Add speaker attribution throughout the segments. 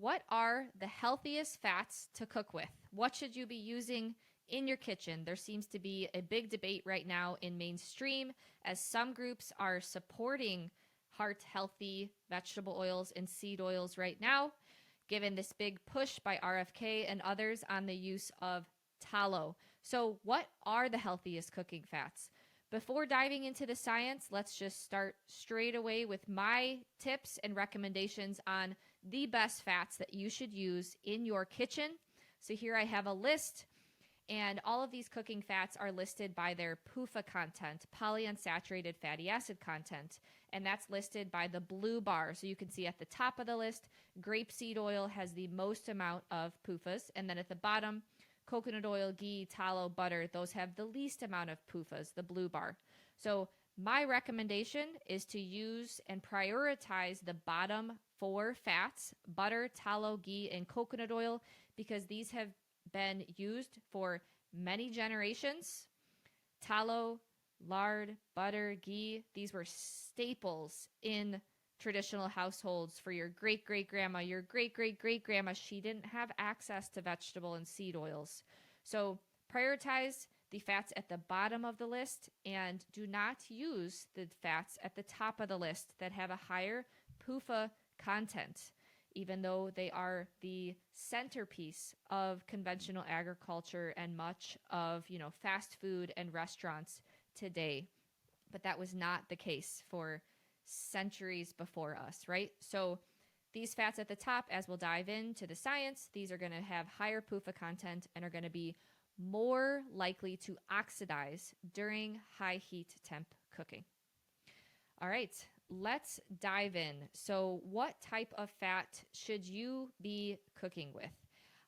Speaker 1: what are the healthiest fats to cook with? What should you be using in your kitchen? There seems to be a big debate right now in mainstream as some groups are supporting heart healthy vegetable oils and seed oils right now, given this big push by RFK and others on the use of tallow. So, what are the healthiest cooking fats? Before diving into the science, let's just start straight away with my tips and recommendations on the best fats that you should use in your kitchen. So here I have a list, and all of these cooking fats are listed by their PUFA content, polyunsaturated fatty acid content, and that's listed by the blue bar. So you can see at the top of the list, grapeseed oil has the most amount of PUFAs, and then at the bottom, coconut oil, ghee, tallow, butter, those have the least amount of PUFAs, the blue bar. So my recommendation is to use and prioritize the bottom 4 fats, butter, tallow, ghee, and coconut oil, because these have been used for many generations. Tallow, lard, butter, ghee, these were staples in traditional households for your great-great-grandma, your great-great-great-grandma. She didn't have access to vegetable and seed oils. So prioritize the fats at the bottom of the list and do not use the fats at the top of the list that have a higher PUFA content, even though they are the centerpiece of conventional agriculture and much of, fast food and restaurants today. But that was not the case for centuries before us, right? So these fats at the top, as we'll dive into the science, these are going to have higher PUFA content and are going to be more likely to oxidize during high heat temp cooking. All right, let's dive in. So what type of fat should you be cooking with?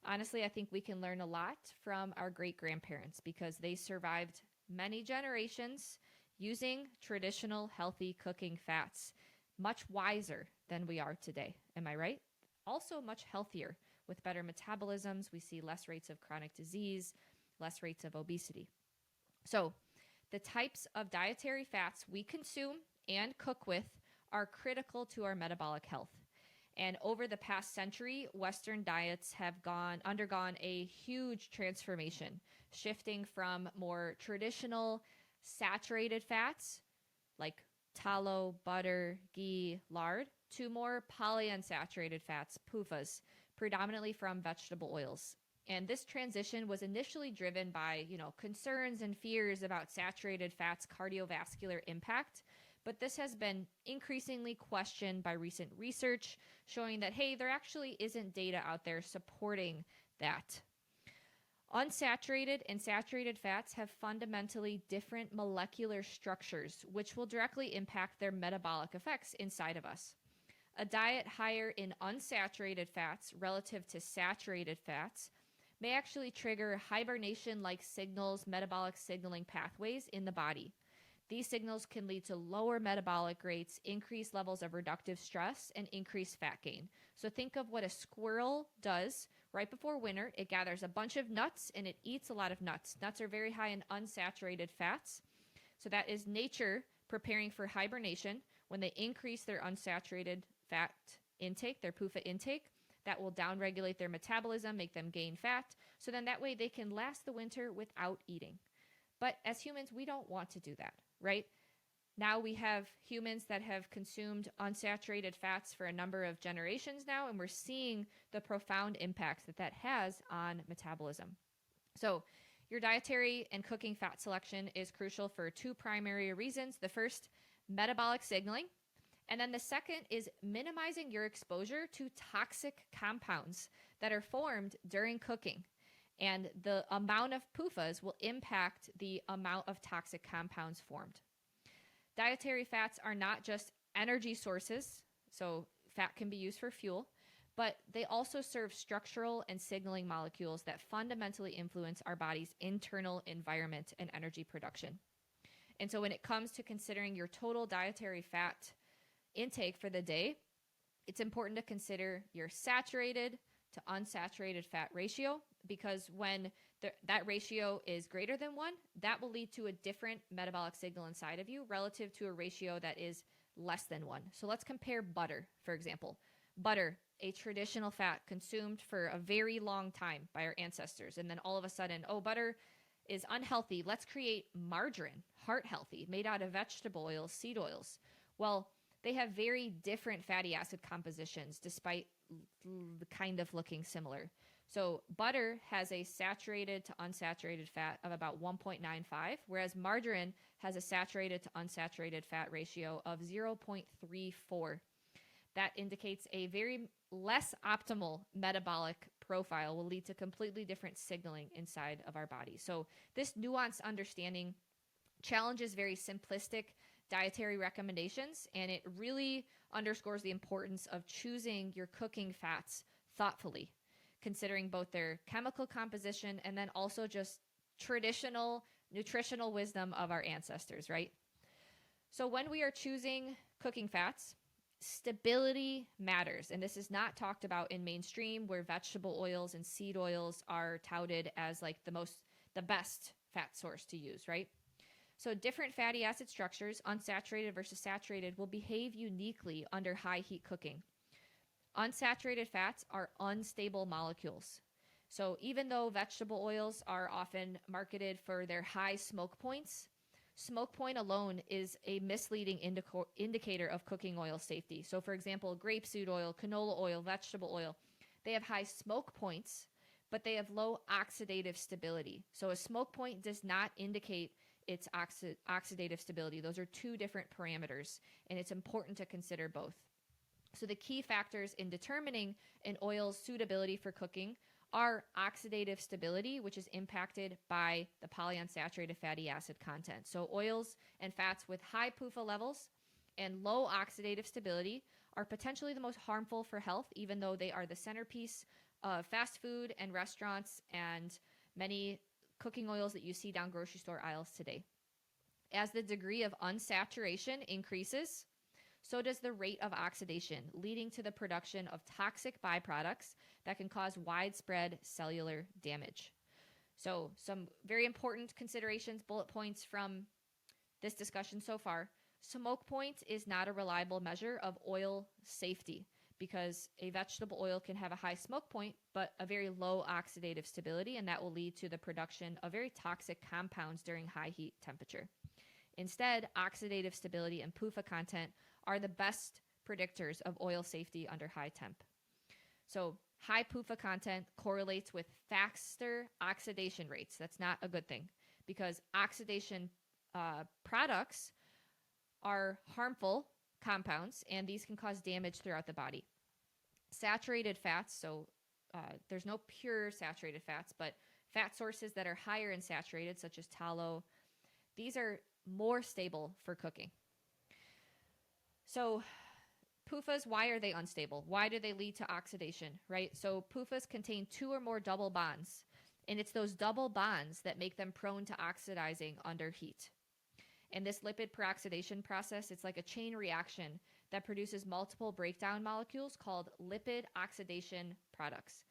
Speaker 1: Honestly, I think we can learn a lot from our great-grandparents because they survived many generations using traditional healthy cooking fats, much wiser than we are today. Am I right? Also much healthier with better metabolisms. We see less rates of chronic disease, less rates of obesity. So the types of dietary fats we consume and cook with are critical to our metabolic health. And over the past century, Western diets have undergone a huge transformation, shifting from more traditional saturated fats like tallow, butter, ghee, lard, to more polyunsaturated fats, PUFAs, predominantly from vegetable oils. And this transition was initially driven by, concerns and fears about saturated fats' cardiovascular impact. But this has been increasingly questioned by recent research showing that, hey, there actually isn't data out there supporting that. Unsaturated and saturated fats have fundamentally different molecular structures, which will directly impact their metabolic effects inside of us. A diet higher in unsaturated fats relative to saturated fats may actually trigger hibernation-like signals, metabolic signaling pathways in the body. These signals can lead to lower metabolic rates, increased levels of reductive stress, and increased fat gain. So think of what a squirrel does right before winter. It gathers a bunch of nuts and it eats a lot of nuts. Nuts are very high in unsaturated fats. So that is nature preparing for hibernation. When they increase their unsaturated fat intake, their PUFA intake, that will downregulate their metabolism, make them gain fat. So then that way they can last the winter without eating. But as humans, we don't want to do that, right? Now we have humans that have consumed unsaturated fats for a number of generations now, and we're seeing the profound impacts that that has on metabolism. So your dietary and cooking fat selection is crucial for 2 primary reasons. The first, metabolic signaling. And then the second is minimizing your exposure to toxic compounds that are formed during cooking. And the amount of PUFAs will impact the amount of toxic compounds formed. Dietary fats are not just energy sources, so fat can be used for fuel, but they also serve structural and signaling molecules that fundamentally influence our body's internal environment and energy production. And so when it comes to considering your total dietary fat intake for the day, it's important to consider your saturated to unsaturated fat ratio, because when that ratio is greater than 1, that will lead to a different metabolic signal inside of you relative to a ratio that is less than 1. So let's compare butter, for example. Butter, a traditional fat consumed for a very long time by our ancestors. And then all of a sudden, oh, butter is unhealthy. Let's create margarine, heart healthy, made out of vegetable oils, seed oils. Well, they have very different fatty acid compositions despite kind of looking similar. So butter has a saturated to unsaturated fat of about 1.95, whereas margarine has a saturated to unsaturated fat ratio of 0.34. That indicates a very less optimal metabolic profile will lead to completely different signaling inside of our body. So this nuanced understanding challenges very simplistic dietary recommendations, and it really underscores the importance of choosing your cooking fats thoughtfully, considering both their chemical composition and then also just traditional nutritional wisdom of our ancestors, right? So when we are choosing cooking fats, stability matters. And this is not talked about in mainstream, where vegetable oils and seed oils are touted as like the best fat source to use, right? So different fatty acid structures, unsaturated versus saturated, will behave uniquely under high heat cooking. Unsaturated fats are unstable molecules. So even though vegetable oils are often marketed for their high smoke points, smoke point alone is a misleading indicator of cooking oil safety. So for example, grapeseed oil, canola oil, vegetable oil, they have high smoke points, but they have low oxidative stability. So a smoke point does not indicate its oxidative stability. Those are two different parameters, and it's important to consider both. So the key factors in determining an oil's suitability for cooking are oxidative stability, which is impacted by the polyunsaturated fatty acid content. So oils and fats with high PUFA levels and low oxidative stability are potentially the most harmful for health, even though they are the centerpiece of fast food and restaurants and many cooking oils that you see down grocery store aisles today. As the degree of unsaturation increases, so does the rate of oxidation, leading to the production of toxic byproducts that can cause widespread cellular damage. So some very important considerations, bullet points from this discussion so far. Smoke point is not a reliable measure of oil safety because a vegetable oil can have a high smoke point, but a very low oxidative stability, and that will lead to the production of very toxic compounds during high heat temperature. Instead, oxidative stability and PUFA content are the best predictors of oil safety under high temp. So high PUFA content correlates with faster oxidation rates. That's not a good thing because oxidation products are harmful compounds, and these can cause damage throughout the body. Saturated fats, so there's no pure saturated fats, but fat sources that are higher in saturated, such as tallow, these are more stable for cooking. So PUFAs, why are they unstable? Why do they lead to oxidation, right? So PUFAs contain two or more double bonds, and it's those double bonds that make them prone to oxidizing under heat. And this lipid peroxidation process, it's like a chain reaction that produces multiple breakdown molecules called lipid oxidation products.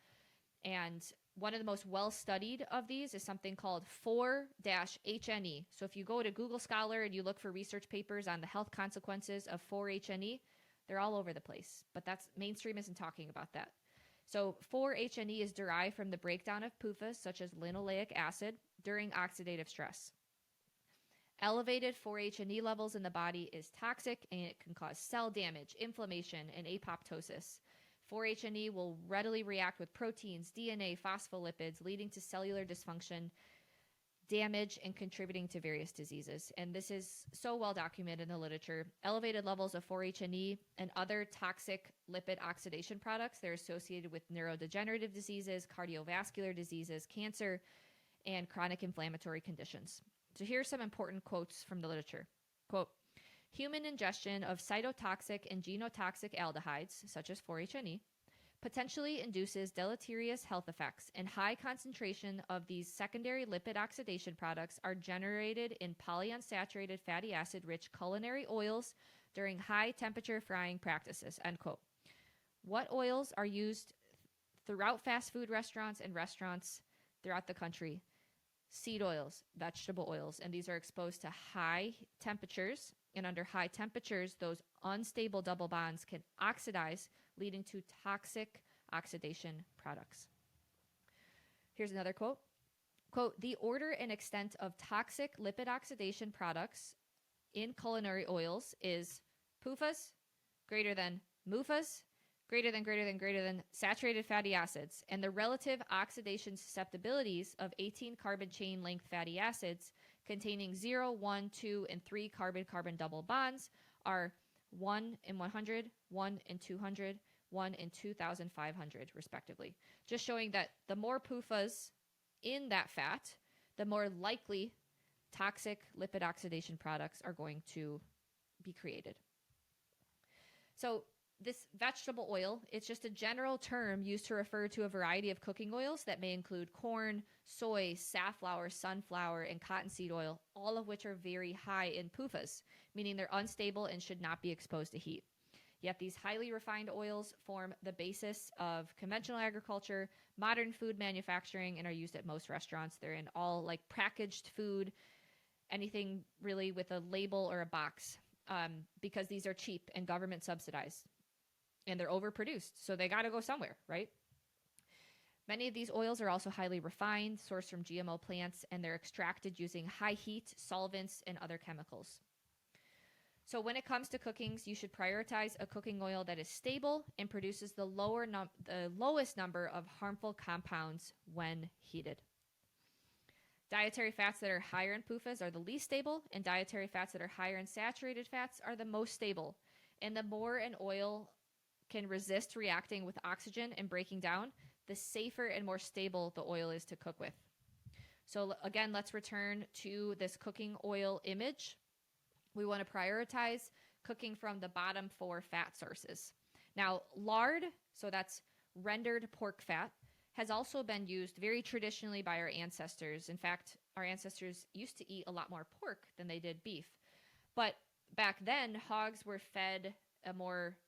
Speaker 1: And one of the most well-studied of these is something called 4-HNE. So if you go to Google Scholar and you look for research papers on the health consequences of 4-HNE, they're all over the place. But mainstream isn't talking about that. So 4-HNE is derived from the breakdown of PUFAs, such as linoleic acid, during oxidative stress. Elevated 4-HNE levels in the body is toxic, and it can cause cell damage, inflammation, and apoptosis. 4-HNE will readily react with proteins, DNA, phospholipids, leading to cellular dysfunction, damage, and contributing to various diseases. And this is so well documented in the literature. Elevated levels of 4-HNE and other toxic lipid oxidation products, they're associated with neurodegenerative diseases, cardiovascular diseases, cancer, and chronic inflammatory conditions. So here are some important quotes from the literature. Quote, human ingestion of cytotoxic and genotoxic aldehydes, such as 4-HNE, potentially induces deleterious health effects, and high concentration of these secondary lipid oxidation products are generated in polyunsaturated fatty acid-rich culinary oils during high-temperature frying practices, end quote. What oils are used throughout fast food restaurants and restaurants throughout the country? Seed oils, vegetable oils, and these are exposed to high temperatures. And under high temperatures, those unstable double bonds can oxidize, leading to toxic oxidation products. Here's another quote. Quote, the order and extent of toxic lipid oxidation products in culinary oils is PUFAs greater than MUFAs greater than saturated fatty acids, and the relative oxidation susceptibilities of 18 carbon chain length fatty acids containing 0, 1, 2, and 3 carbon-carbon double bonds are 1 in 100, 1 in 200, 1 in 2,500, respectively. Just showing that the more PUFAs in that fat, the more likely toxic lipid oxidation products are going to be created. So this vegetable oil, it's just a general term used to refer to a variety of cooking oils that may include corn, soy, safflower, sunflower, and cottonseed oil, all of which are very high in PUFAs, meaning they're unstable and should not be exposed to heat. Yet these highly refined oils form the basis of conventional agriculture, modern food manufacturing, and are used at most restaurants. They're in all like packaged food, anything really with a label or a box, because these are cheap and government subsidized. And they're overproduced, so they got to go somewhere, right? Many of these oils are also highly refined, sourced from GMO plants, and they're extracted using high heat, solvents, and other chemicals. So when it comes to cookings, you should prioritize a cooking oil that is stable and produces the lowest number of harmful compounds when heated. Dietary fats that are higher in PUFAs are the least stable, and dietary fats that are higher in saturated fats are the most stable. And the more an oil can resist reacting with oxygen and breaking down, the safer and more stable the oil is to cook with. So again, let's return to this cooking oil image. We want to prioritize cooking from the bottom 4 fat sources. Now, lard, so that's rendered pork fat, has also been used very traditionally by our ancestors. In fact, our ancestors used to eat a lot more pork than they did beef. But back then, hogs were fed a more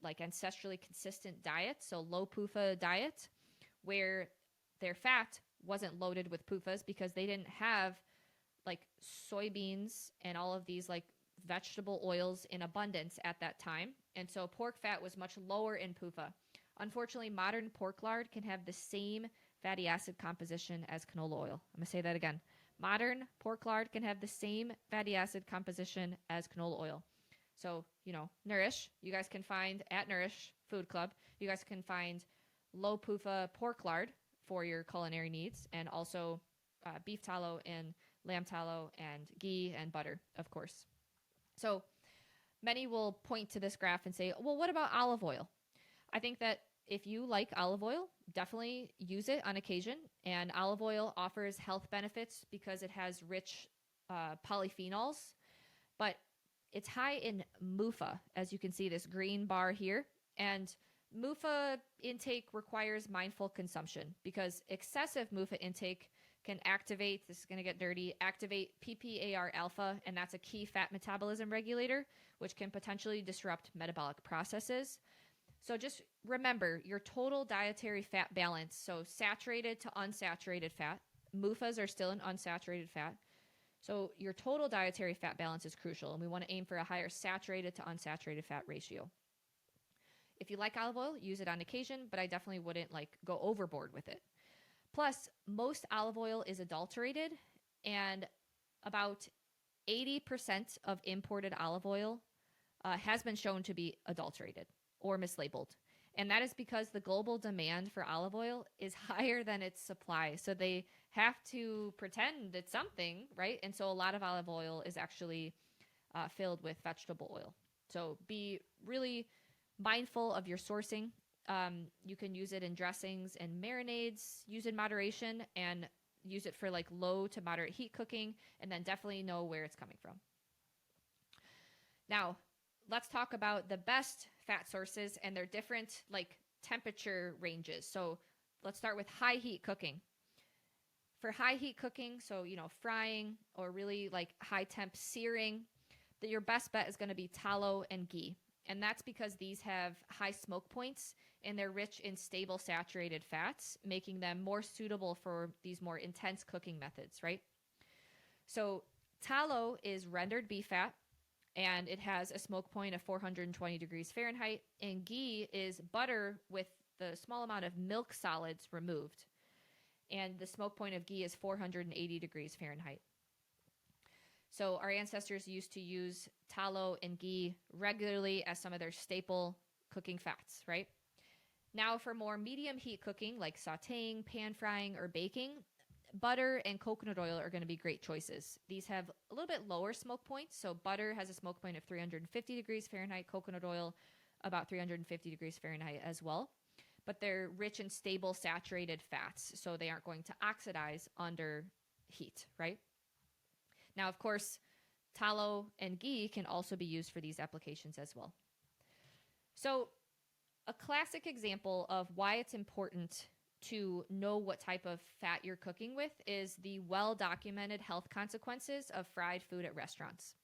Speaker 1: ancestrally consistent diet, so low PUFA diet, where their fat wasn't loaded with PUFAs because they didn't have like soybeans and all of these like vegetable oils in abundance at that time. And so pork fat was much lower in PUFA. Unfortunately, modern pork lard can have the same fatty acid composition as canola oil. I'm going to say that again. Modern pork lard can have the same fatty acid composition as canola oil. So, Nourish, you guys can find at Nourish Food Club, you guys can find low PUFA pork lard for your culinary needs, and also beef tallow and lamb tallow and ghee and butter, of course. So many will point to this graph and say, well, what about olive oil? I think that if you like olive oil, definitely use it on occasion. And olive oil offers health benefits because it has rich polyphenols, but it's high in MUFA, as you can see this green bar here. And MUFA intake requires mindful consumption because excessive MUFA intake can activate, this is going to get dirty, activate PPAR alpha, and that's a key fat metabolism regulator, which can potentially disrupt metabolic processes. So just remember your total dietary fat balance. So saturated to unsaturated fat. MUFAs are still an unsaturated fat. So your total dietary fat balance is crucial, and we want to aim for a higher saturated to unsaturated fat ratio. If you like olive oil, use it on occasion, but I definitely wouldn't go overboard with it. Plus, most olive oil is adulterated, and about 80% of imported olive oil has been shown to be adulterated or mislabeled. And that is because the global demand for olive oil is higher than its supply. So they have to pretend it's something, right? And so a lot of olive oil is actually filled with vegetable oil. So be really mindful of your sourcing. You can use it in dressings and marinades, use in moderation, and use it for low to moderate heat cooking, and then definitely know where it's coming from. Now, let's talk about the best fat sources and their different temperature ranges. So let's start with high heat cooking. For high heat cooking, so frying or really high temp searing, your best bet is going to be tallow and ghee. And that's because these have high smoke points and they're rich in stable saturated fats, making them more suitable for these more intense cooking methods, right? So tallow is rendered beef fat, and it has a smoke point of 420 degrees Fahrenheit. And ghee is butter with the small amount of milk solids removed. And the smoke point of ghee is 480 degrees Fahrenheit. So our ancestors used to use tallow and ghee regularly as some of their staple cooking fats, right? Now for more medium heat cooking like sauteing, pan frying, or baking, butter and coconut oil are going to be great choices. These have a little bit lower smoke points. So butter has a smoke point of 350 degrees Fahrenheit, coconut oil about 350 degrees Fahrenheit as well. But they're rich in stable saturated fats, so they aren't going to oxidize under heat, right? Now, of course, tallow and ghee can also be used for these applications as well. So a classic example of why it's important to know what type of fat you're cooking with is the well-documented health consequences of fried food at restaurants.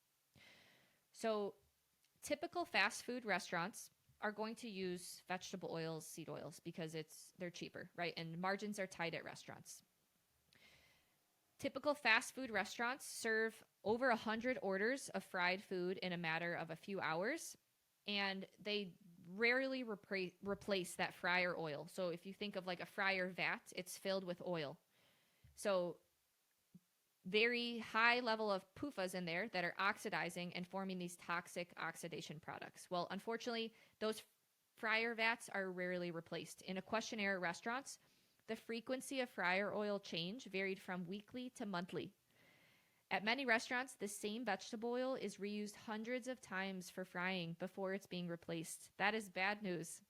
Speaker 1: So typical fast food restaurants are going to use vegetable oils, seed oils, because they're cheaper, right? And margins are tight at restaurants. Typical fast food restaurants serve over 100 orders of fried food in a matter of a few hours, and they rarely replace that fryer oil. So if you think of like a fryer vat, it's filled with oil. So very high level of PUFAs in there that are oxidizing and forming these toxic oxidation products. Well, unfortunately, those fryer vats are rarely replaced. In a questionnaire at restaurants, the frequency of fryer oil change varied from weekly to monthly. At many restaurants, the same vegetable oil is reused hundreds of times for frying before it's being replaced. That is bad news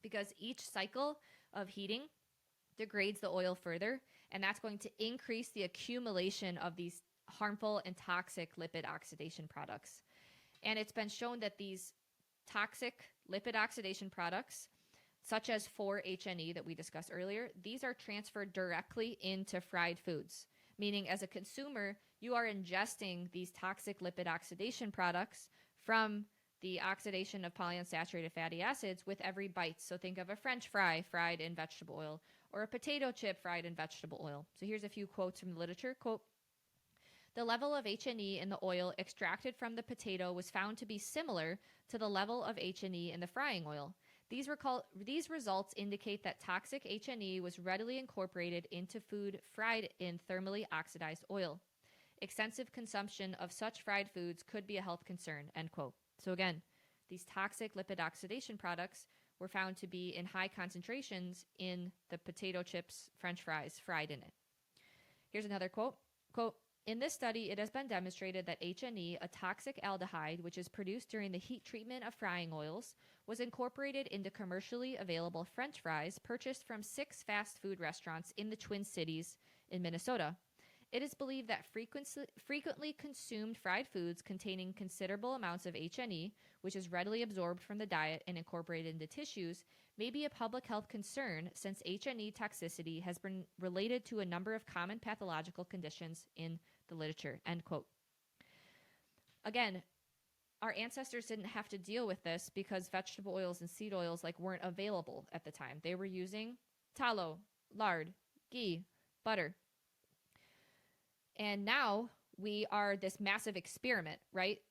Speaker 1: because each cycle of heating degrades the oil further, and that's going to increase the accumulation of these harmful and toxic lipid oxidation products. And it's been shown that these toxic lipid oxidation products, such as 4-HNE that we discussed earlier, these are transferred directly into fried foods, meaning as a consumer, you are ingesting these toxic lipid oxidation products from the oxidation of polyunsaturated fatty acids with every bite. So think of a French fry fried in vegetable oil or a potato chip fried in vegetable oil. So here's a few quotes from the literature. Quote, "The level of H&E in the oil extracted from the potato was found to be similar to the level of H&E in the frying oil. These results indicate that toxic H&E was readily incorporated into food fried in thermally oxidized oil. Extensive consumption of such fried foods could be a health concern," end quote. So again, these toxic lipid oxidation products were found to be in high concentrations in the potato chips, French fries fried in it. Here's another quote. Quote, "In this study, it has been demonstrated that H&E, a toxic aldehyde which is produced during the heat treatment of frying oils, was incorporated into commercially available French fries purchased from 6 fast food restaurants in the Twin Cities in Minnesota. It is believed that frequently consumed fried foods containing considerable amounts of H&E, which is readily absorbed from the diet and incorporated into tissues, may be a public health concern since H&E toxicity has been related to a number of common pathological conditions in the literature," end quote. Again, our ancestors didn't have to deal with this because vegetable oils and seed oils weren't available at the time. They were using tallow, lard, ghee, butter. And now we are this massive experiment, right?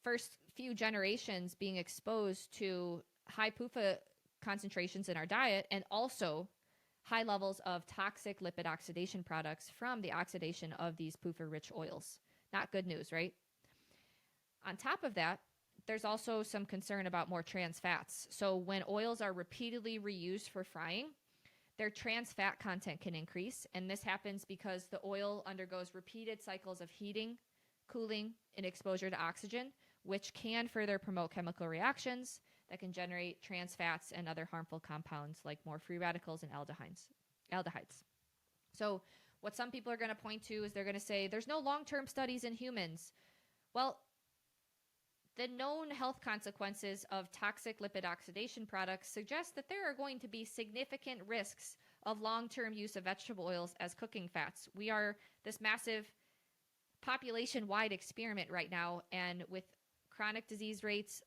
Speaker 1: First few generations being exposed to high PUFA concentrations in our diet and also high levels of toxic lipid oxidation products from the oxidation of these PUFA-rich oils. Not good news, right? On top of that, there's also some concern about more trans fats. So when oils are repeatedly reused for frying, their trans fat content can increase, and this happens because the oil undergoes repeated cycles of heating, cooling, and exposure to oxygen, which can further promote chemical reactions that can generate trans fats and other harmful compounds like more free radicals and aldehydes. So what some people are going to point to is they're going to say there's no long-term studies in humans. Well, the known health consequences of toxic lipid oxidation products suggest that there are going to be significant risks of long-term use of vegetable oils as cooking fats. We are this massive population-wide experiment right now, and with chronic disease rates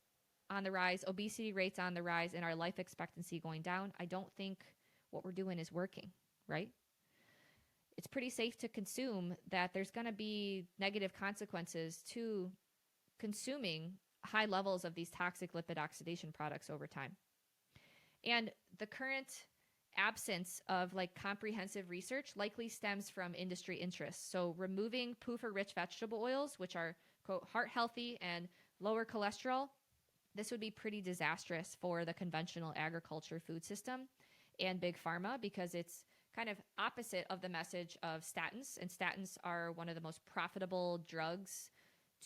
Speaker 1: on the rise, obesity rates on the rise, and our life expectancy going down, I don't think what we're doing is working, right? It's pretty safe to consume that there's going to be negative consequences to consuming high levels of these toxic lipid oxidation products over time. And the current absence of like comprehensive research likely stems from industry interests. So removing PUFA rich vegetable oils, which are quote heart healthy and lower cholesterol, this would be pretty disastrous for the conventional agriculture food system and big pharma, because it's kind of opposite of the message of statins. And statins are one of the most profitable drugs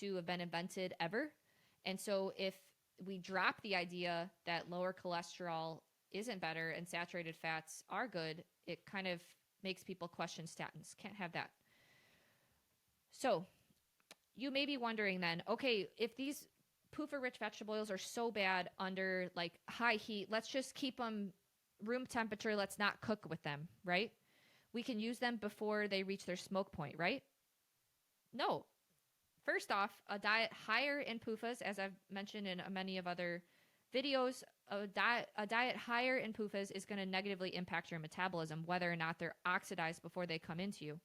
Speaker 1: to have been invented ever. And so if we drop the idea that lower cholesterol isn't better and saturated fats are good, it kind of makes people question statins. Can't have that. So you may be wondering then, okay, if these PUFA rich vegetable oils are so bad under like high heat, let's just keep them room temperature. Let's not cook with them, right? We can use them before they reach their smoke point, right? No. First off, a diet higher in PUFAs, as I've mentioned in many of other videos, a diet higher in PUFAs is going to negatively impact your metabolism, whether or not they're oxidized before they come into you.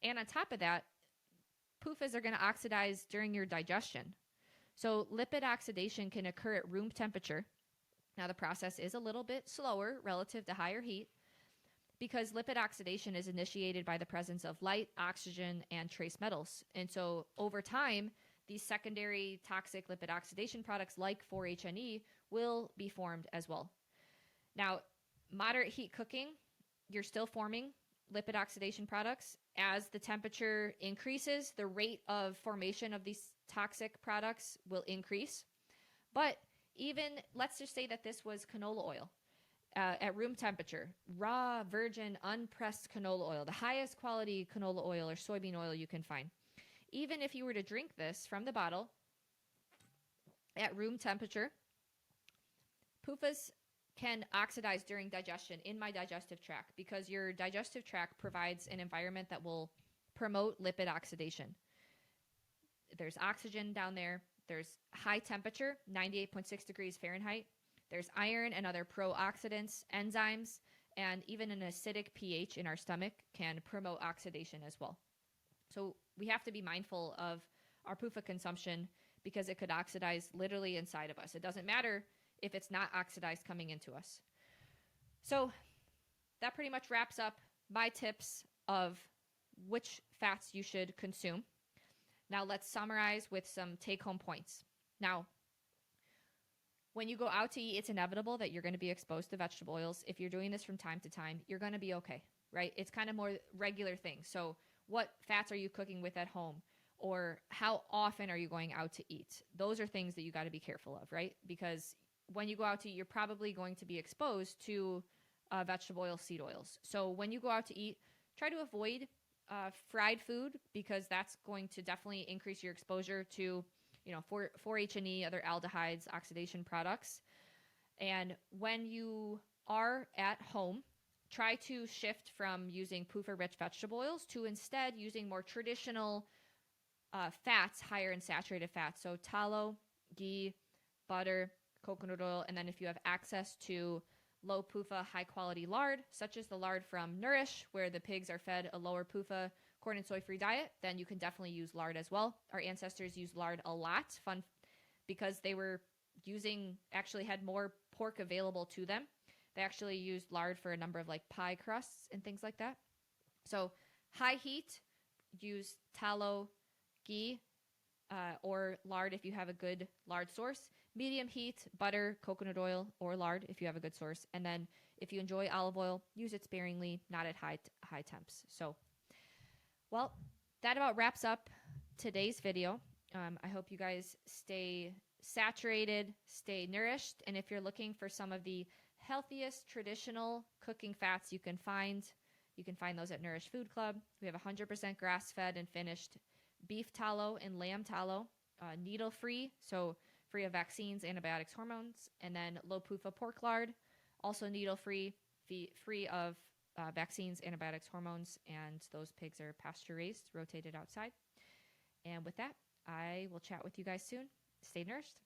Speaker 1: And on top of that, PUFAs are going to oxidize during your digestion. So lipid oxidation can occur at room temperature. Now, the process is a little bit slower relative to higher heat because lipid oxidation is initiated by the presence of light, oxygen, and trace metals. And so over time, these secondary toxic lipid oxidation products like 4-HNE will be formed as well. Now, moderate heat cooking, you're still forming lipid oxidation products. As the temperature increases, the rate of formation of these toxic products will increase. But even, let's just say that this was canola oil at room temperature, raw, virgin, unpressed canola oil, the highest quality canola oil or soybean oil you can find. Even if you were to drink this from the bottle at room temperature, PUFAs can oxidize during digestion in my digestive tract because your digestive tract provides an environment that will promote lipid oxidation. There's oxygen down there. There's high temperature, 98.6 degrees Fahrenheit. There's iron and other pro-oxidants, enzymes, and even an acidic pH in our stomach can promote oxidation as well. So we have to be mindful of our PUFA consumption because it could oxidize literally inside of us. It doesn't matter if it's not oxidized coming into us. So that pretty much wraps up my tips of which fats you should consume. Now let's summarize with some take-home points. Now, when you go out to eat, it's inevitable that you're going to be exposed to vegetable oils. If you're doing this from time to time, you're going to be okay, right? It's kind of more regular things. So what fats are you cooking with at home? Or how often are you going out to eat? Those are things that you got to be careful of, right? Because when you go out to eat, you're probably going to be exposed to vegetable oil, seed oils. So when you go out to eat, try to avoid fried food because that's going to definitely increase your exposure to 4-HNE, other aldehydes, oxidation products. And when you are at home, try to shift from using PUFA-rich vegetable oils to instead using more traditional fats, higher in saturated fats. So tallow, ghee, butter, coconut oil, and then if you have access to low PUFA, high-quality lard, such as the lard from Nourish, where the pigs are fed a lower PUFA corn and soy-free diet, then you can definitely use lard as well. Our ancestors used lard a lot, because they were actually had more pork available to them. They actually used lard for a number of like pie crusts and things like that. So high heat, use tallow, ghee, or lard if you have a good lard source. Medium heat, butter, coconut oil, or lard if you have a good source. And then if you enjoy olive oil, use it sparingly, not at high temps. So, well, that about wraps up today's video. I hope you guys stay saturated, stay nourished. And if you're looking for some of the healthiest traditional cooking fats you can find those at Nourish Food Club. We have 100% grass-fed and finished beef tallow and lamb tallow, needle-free, so free of vaccines, antibiotics, hormones, and then low PUFA pork lard, also needle-free, free of vaccines, antibiotics, hormones, and those pigs are pasture-raised, rotated outside. And with that, I will chat with you guys soon. Stay nourished.